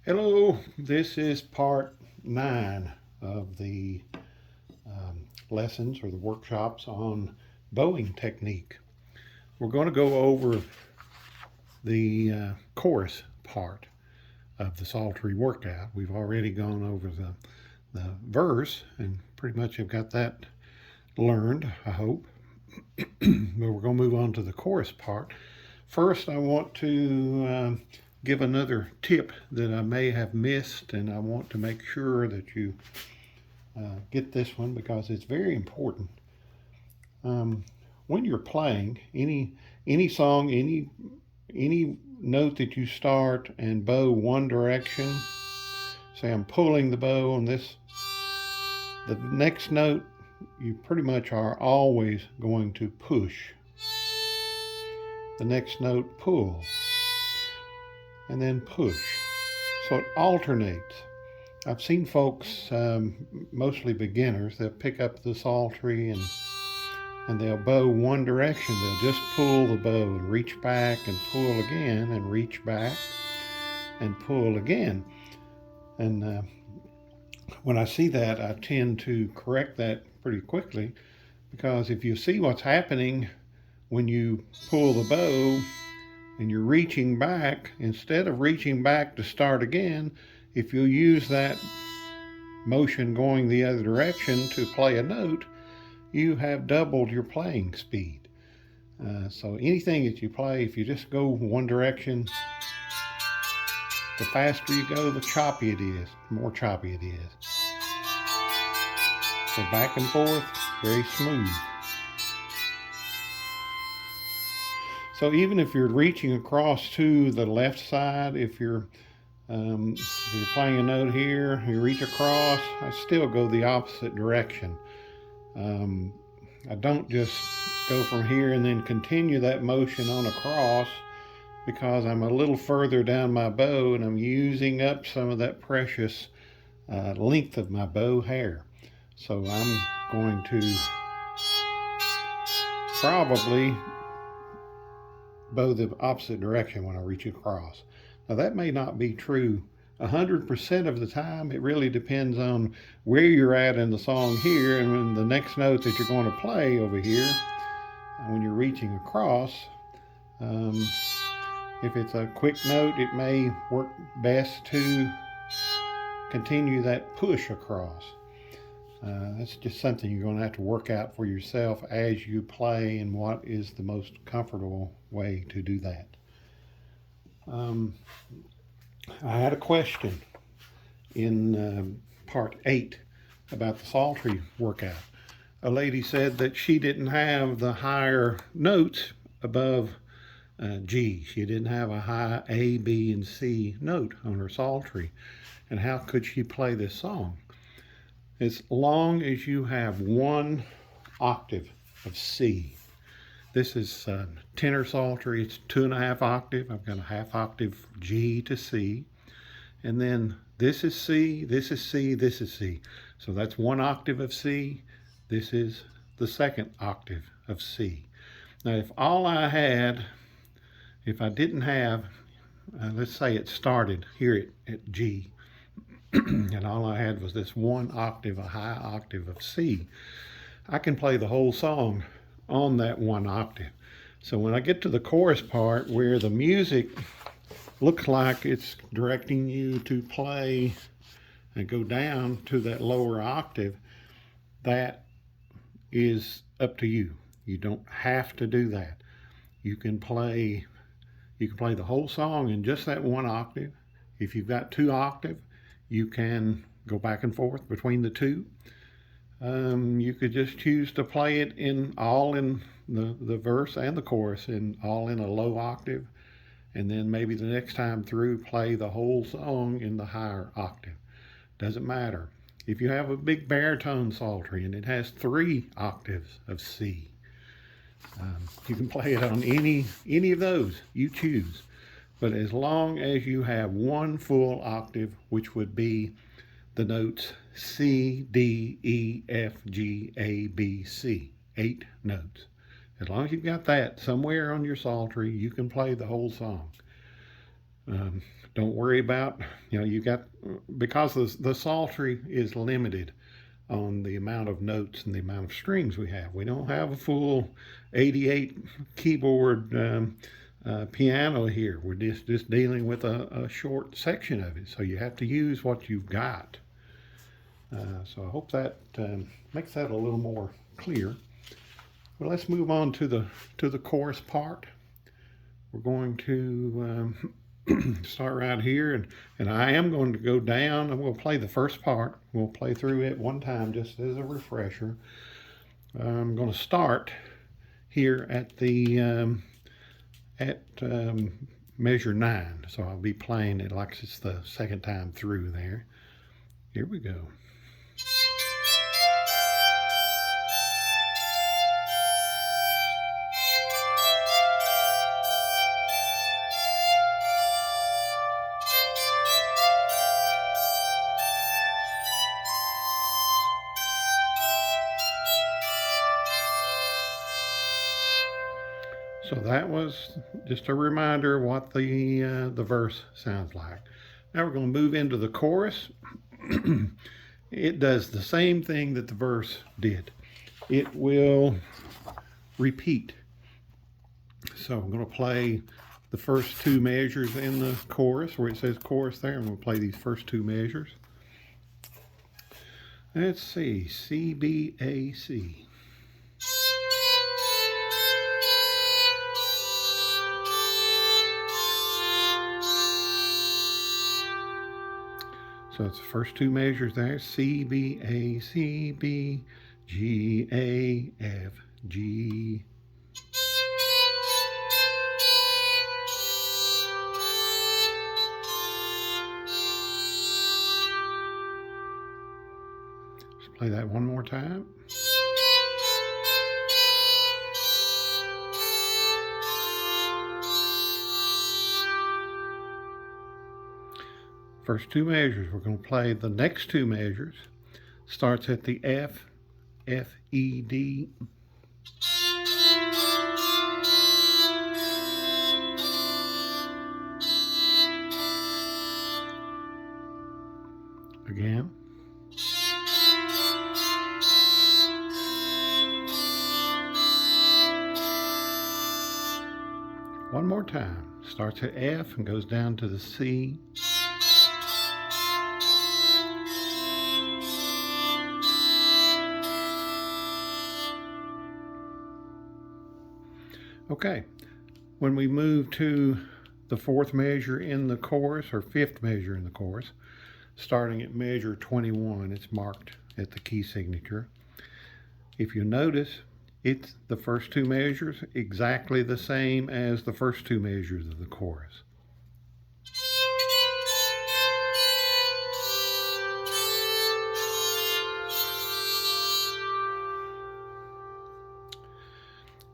Hello, this is part 9 of the lessons or the workshops on bowing technique. We're going to go over the chorus part of the Psaltery workout. We've already gone over the verse and pretty much have got that learned, I hope. But we're going to move on to the chorus part. First, I want to give another tip that I may have missed, and I want to make sure that you get this one because it's very important. When you're playing any song, any note that you start and bow one direction, say I'm pulling the bow on this, the next note you pretty much are always going to push. The next note pull, and then push. So it alternates. I've seen folks, mostly beginners, they'll pick up the psaltery and they'll bow one direction. They'll just pull the bow and reach back and pull again and reach back and pull again. And when I see that, I tend to correct that pretty quickly, because if you see what's happening when you pull the bow and you're reaching back, instead of reaching back to start again, if you use that motion going the other direction to play a note, you have doubled your playing speed. So anything that you play, if you just go one direction, the faster you go, the choppy it is, the more choppy it is. So back and forth, very smooth. So even if you're reaching across to the left side, if you're playing a note here, you reach across, I still go the opposite direction. I don't just go from here and then continue that motion on across, because I'm a little further down my bow and I'm using up some of that precious length of my bow hair. So I'm going to probably bow the opposite direction when I reach across. Now that may not be true 100% of the time. It really depends on where you're at in the song here, and when the next note that you're going to play over here, when you're reaching across, if it's a quick note, it may work best to continue that push across. That's just something you're going to have to work out for yourself as you play, and what is the most comfortable way to do that. I had a question in part 8 about the Psaltery workout. A lady said that she didn't have the higher notes above G. She didn't have a high A, B, and C note on her Psaltery. And how could she play this song? As long as you have one octave of C. This is tenor Psaltery. It's 2.5 octave. I've got a half octave G to C. And then this is C, this is C, this is C. So that's one octave of C. This is the second octave of C. Now if all I had, if I didn't have, let's say it started here at G, and all I had was this one octave, a high octave of C, I can play the whole song on that one octave. So when I get to the chorus part where the music looks like it's directing you to play and go down to that lower octave, that is up to you. You don't have to do that. You can play the whole song in just that one octave. If you've got 2 octaves, you can go back and forth between the 2. You could just choose to play it all in the verse and the chorus all in a low octave, and then maybe the next time through play the whole song in the higher octave. Doesn't matter. If you have a big baritone psaltery and it has 3 octaves of C, you can play it on any of those you choose. But as long as you have one full octave, which would be the notes C, D, E, F, G, A, B, C, 8 notes. As long as you've got that somewhere on your psaltery, you can play the whole song. Don't Don't worry about, you got, because the Psaltery is limited on the amount of notes and the amount of strings we have. We don't have a full 88 keyboard piano here. We're just dealing with a short section of it. So you have to use what you've got. So I hope that makes that a little more clear. Well, let's move on to the chorus part. We're going to start right here, and I am going to go down, and we'll play the first part. We'll play through it one time just as a refresher. I'm going to start here at the measure 9, so I'll be playing it like it's the second time through there. Here we go. So that was just a reminder of what the verse sounds like. Now we're going to move into the chorus. It does the same thing that the verse did. It will repeat. So I'm going to play the first 2 measures in the chorus, where it says chorus there. I'm going to play these first 2 measures. Let's see, C, B, A, C. So it's the first 2 measures there, C, B, A, C, B, G, A, F, G. Let's play that one more time. First 2 measures. We're going to play the next 2 measures. Starts at the F, F, E, D. Again. One more time. Starts at F and goes down to the C. Okay, when we move to the 4th measure in the chorus, or 5th measure in the chorus, starting at measure 21, it's marked at the key signature. If you notice, it's the first 2 measures exactly the same as the first 2 measures of the chorus.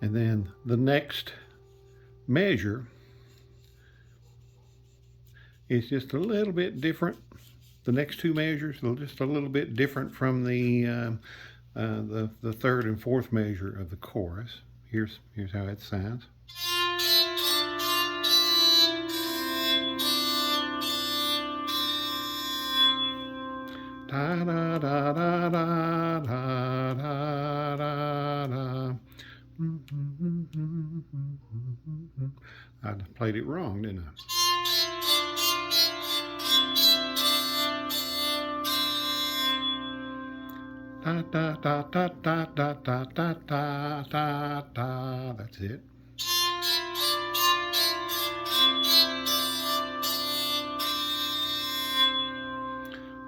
And then the next measure is just a little bit different. The next 2 measures are just a little bit different from the 3rd and 4th measure of the chorus. Here's how it sounds. Da da da da da da da da da. I played it wrong, didn't I? Da da da da da da da da da da da. That's it.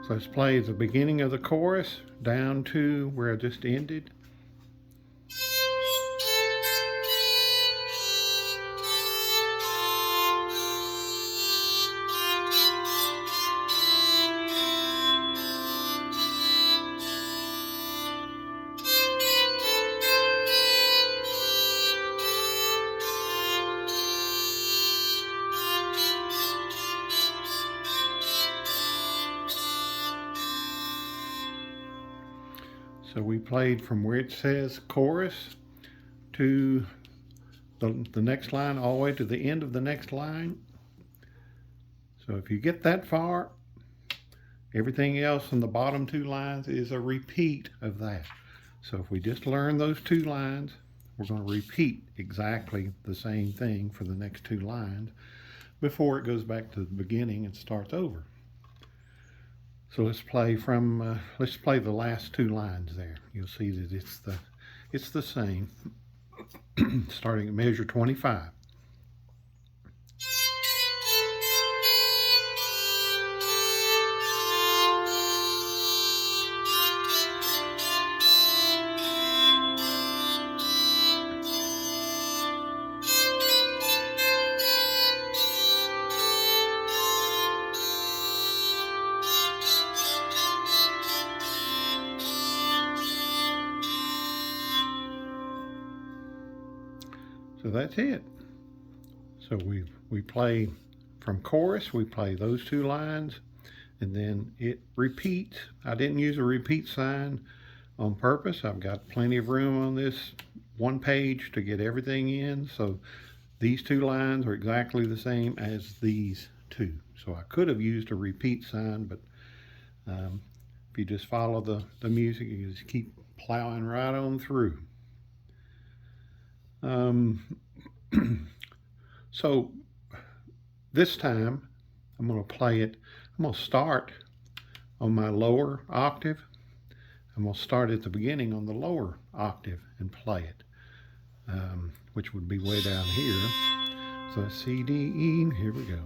So let's play the beginning of the chorus down to where I just ended. So we played from where it says chorus to the next line, all the way to the end of the next line. So if you get that far, everything else in the bottom two lines is a repeat of that. So if we just learn those two lines, we're going to repeat exactly the same thing for the next two lines before it goes back to the beginning and starts over. So let's play the last two lines there. You'll see that it's the same, starting at measure 25. So that's it. So we play from chorus, we play those two lines, and then it repeats. I didn't use a repeat sign on purpose. I've got plenty of room on this one page to get everything in. So these two lines are exactly the same as these two. So I could have used a repeat sign, but if you just follow the music, you just keep plowing right on through. So this time I'm going to play it. I'm going to start on my lower octave. I'm going to start at the beginning on the lower octave and play it, which would be way down here. So C, D, E, here we go.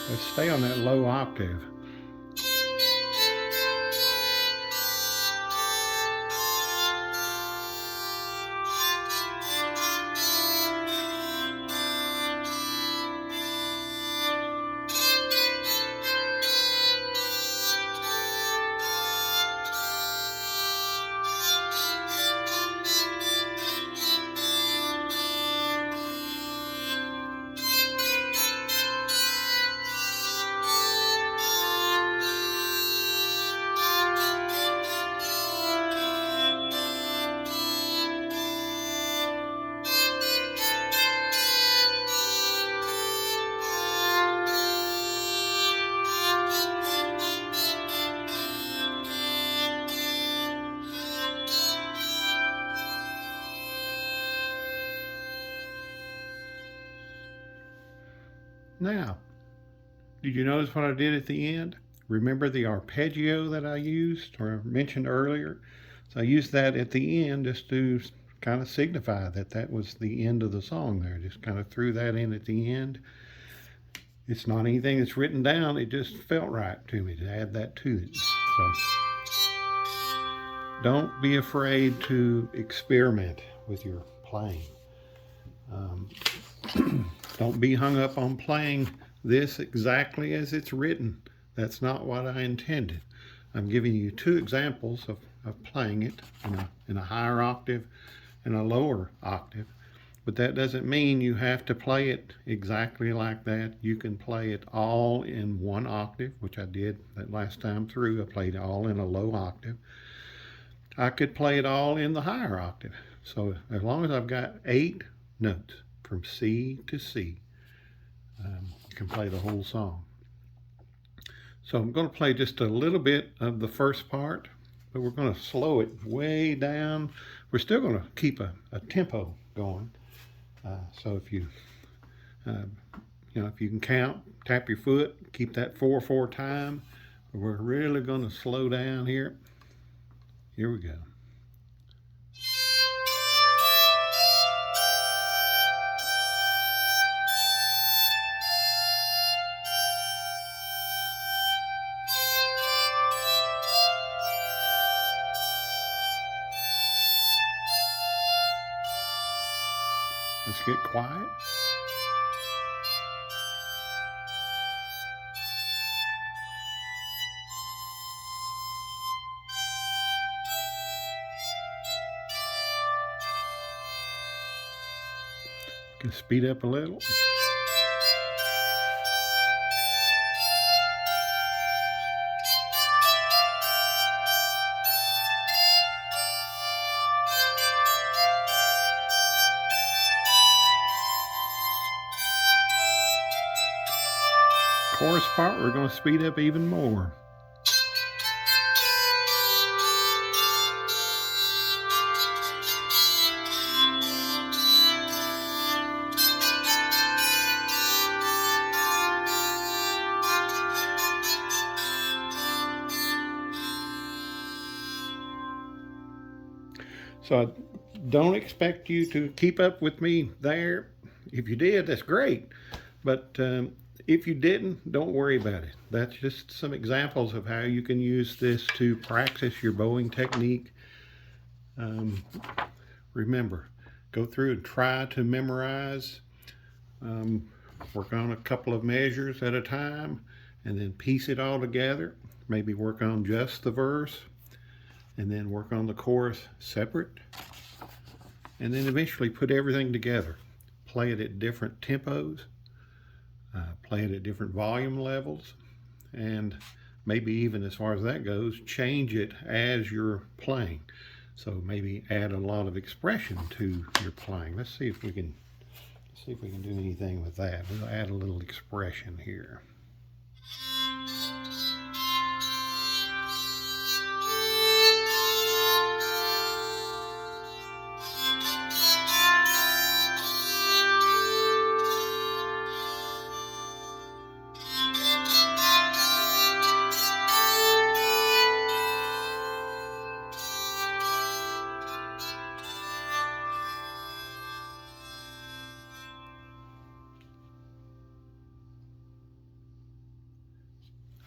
Let's stay on that low octave. Now, did you notice what I did at the end? Remember the arpeggio that I used or mentioned earlier? So I used that at the end just to kind of signify that that was the end of the song there. Just kind of threw that in at the end. It's not anything that's written down. It just felt right to me to add that to it. So don't be afraid to experiment with your playing. Don't be hung up on playing this exactly as it's written. That's not what I intended. I'm giving you two examples of playing it in a higher octave and a lower octave. But that doesn't mean you have to play it exactly like that. You can play it all in one octave, which I did that last time through. I played it all in a low octave. I could play it all in the higher octave. So as long as I've got 8 notes from C to C, you can play the whole song. So I'm going to play just a little bit of the first part, but we're going to slow it way down. We're still going to keep a tempo going. So if you can count, tap your foot, keep that 4/4 time. But we're really going to slow down here. Here we go. Let's get quiet. Can speed up a little. Chorus part, we're going to speed up even more. So I don't expect you to keep up with me there. If you did, that's great. But if you didn't, don't worry about it. That's just some examples of how you can use this to practice your bowing technique. Remember, go through and try to memorize. Work on a couple of measures at a time and then piece it all together. Maybe work on just the verse and then work on the chorus separate. And then eventually put everything together. Play it at different tempos. Play it at different volume levels. And maybe even as far as that goes, change it as you're playing. So maybe add a lot of expression to your playing. Let's see if we can do anything with that. We'll add a little expression here.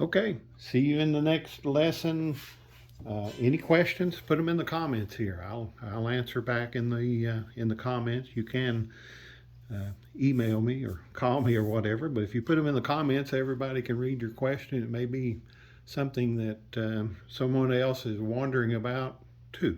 Okay, see you in the next lesson. Any questions? Put them in the comments here. I'll answer back in the comments. You can email me or call me or whatever. But if you put them in the comments, everybody can read your question. It may be something that someone else is wondering about too.